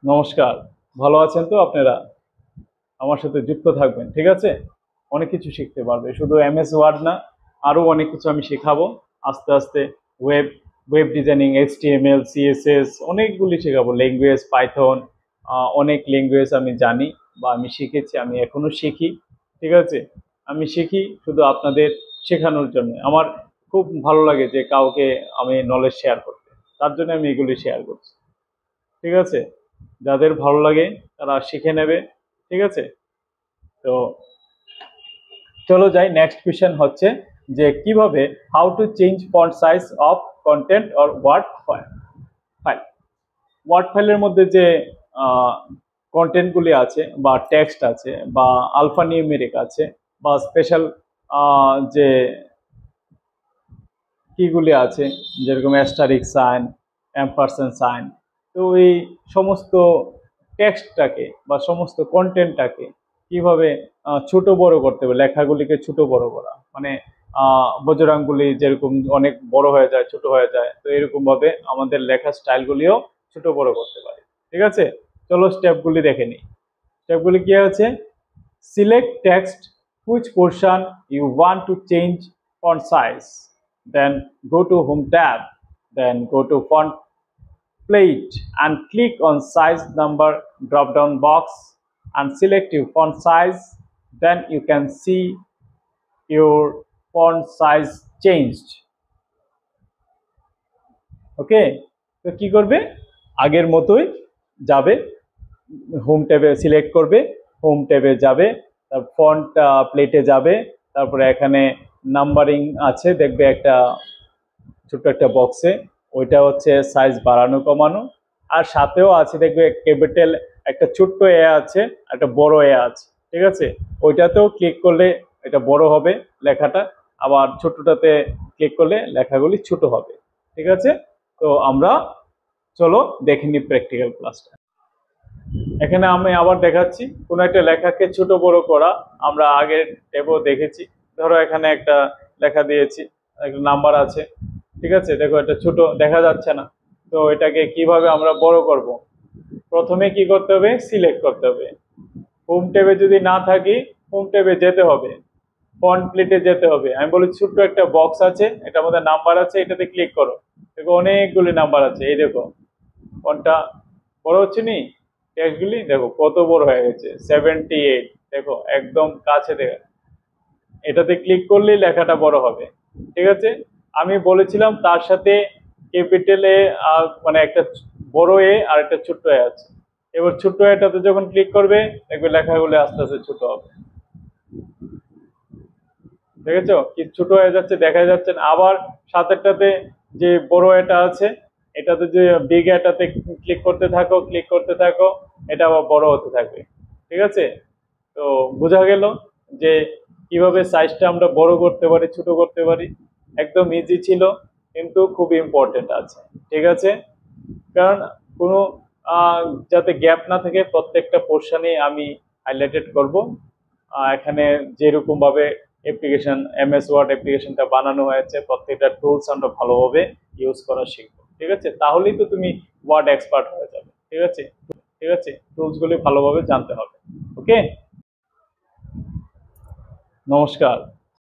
নমস্কার। ভালো আছেন তো আপনারা? আমার সাথে যুক্ত থাকবেন, ঠিক আছে? অনেক কিছু শিখতে পারবে। শুধু এমএস ওয়ার্ড না, আরো অনেক কিছু আমি শেখাবো। আস্তে আস্তে web web designing, HTML, CSS অনেকগুলি শেখাবো। ল্যাঙ্গুয়েজ পাইথন, অনেক ল্যাঙ্গুয়েজ আমি জানি বা আমি শিখেছি, আমি এখনো শিখি। ঠিক আছে? আমি শিখি শুধু আপনাদের শেখানোর জন্য। আমার খুব ভালো লাগে যে কাউকে আমি নলেজ শেয়ার করতে। তার জন্য আমি এগুলি শেয়ার করছি। ঠিক আছে? যাদের ভালো লাগে তারা শিখে নেবে। ঠিক আছে? তো চলো যাই, নেক্সট কোয়েশ্চেন হচ্ছে যে কিভাবে how to change font size of content or word file. Word ফাইলের মধ্যে যে কন্টেন্টগুলি আছে বা টেক্সট আছে বা আলফা নিউমেরিক আছে বা স্পেশাল যে কিগুলি আছে, যেরকম অ্যাস্টারিক সাইন, অ্যাম্পারসেন্ট সাইন, তো এই সমস্ত টেক্সটটাকে বা সমস্ত কন্টেন্টটাকে কিভাবে ছোট বড় করতে হবে, লেখাগুলিকে ছোট বড় করা, মানে বজ্রাঙ্গুলি যেরকম অনেক বড় হয়ে যায়, ছোট হয়ে যায়, তো এরকম ভাবে আমাদের লেখার স্টাইলগুলিও ছোট বড় করতে পারি। ঠিক আছে? চলো স্টেপগুলি দেখে নিই। স্টেপগুলি কি আছে? Select text which portion you want to change font size, then go to home tab, then go to font plate and click on size number drop down box and select your font size. Then you can see your font size changed. ওকে, তো কি করবে? আগের মতোই যাবে, home ট্যাবে select করবে, home ট্যাবে যাবে, ফন্ট প্লেটে যাবে, তারপরে এখানে নাম্বারিং আছে দেখবে একটা ছোট্ট একটা বক্সে, ওইটা হচ্ছে সাইজ বাড়ানো কমানো। আর সাথেও আছে দেখবে ক্যাপিটাল একটা ছোট্ট এ আছে, একটা বড় এ আছে। ঠিক আছে? ওইটাতেও ক্লিক করলে এটা বড় হবে লেখাটা, আবার ছোটটাতে ক্লিক করলে লেখাগুলি ছোট হবে। ঠিক আছে? তো আমরা চলো দেখে নিই প্র্যাকটিক্যাল ক্লাসটা। এখানে আমি আবার দেখাচ্ছি কোনো একটা লেখাকে ছোট বড় করা। আমরা আগের ট্যাবেও দেখেছি। ধরো এখানে একটা লেখা দিয়েছি, একটা নাম্বার আছে। ঠিক আছে? দেখো এটা ছোট দেখা যাচ্ছে না, তো এটাকে কিভাবে আমরা বড় করব? প্রথমে কি করতে হবে? সিলেক্ট করতে হবে। হোম ট্যাবে যদি না থাকি, হোম ট্যাবে যেতে হবে, ফন্ট প্লেটে যেতে হবে। আমি বলি ছোট্ট একটা বক্স আছে, এটার মধ্যে নাম্বার আছে, এটাতে ক্লিক করো। দেখো অনেকগুলি নাম্বার আছে, এই দেখো ফন্টটা বড় হচ্ছে নি, টেক্সটগুলি দেখো কত বড় হয়ে গেছে, 78। দেখো একদম কাছে দেখো, এটাতে ক্লিক করলেই লেখাটা বড় হবে। ঠিক আছে? আমি বলেছিলাম তার সাথে ক্যাপিটাল এ মানে একটা বড় এ আর একটা ছোট্ট এ আছে। এবার ছোট্ট এটাতে যখন ক্লিক করবে দেখবে লেখাগুলো আস্তে আস্তে ছোট হবে। দেখেছো কি ছোট হয়ে যাচ্ছে, দেখা যাচ্ছে না? আবার সাতেরটাতে যে বড় এটা আছে, এটাতে যে বিগ এটাতে ক্লিক করতে থাকো, ক্লিক করতে থাকো, এটা আবার বড় হতে থাকবে। ঠিক আছে? তো বোঝা গেল যে কিভাবে সাইজটা আমরা বড় করতে পারি, ছোট করতে পারি। একদম ইজি ছিল, কিন্তু খুব ইম্পর্টেন্ট আছে। ঠিক আছে? কারণ কোনো যাতে গ্যাপ না থাকে, প্রত্যেকটা পোর্শনে আমি হাইলাইটেড করব। এখানে যেরকম ভাবে অ্যাপ্লিকেশন এমএস ওয়ার্ড অ্যাপ্লিকেশনটা বানানো হয়েছে, প্রত্যেকটা টুলস আমরা ভালোভাবে ইউজ করা শিখবো। ঠিক আছে? তাহলেই তো তুমি ওয়ার্ড এক্সপার্ট হয়ে যাবে। ঠিক আছে? ঠিক আছে, টুলসগুলি ভালোভাবে জানতে হবে। ওকে, নমস্কার।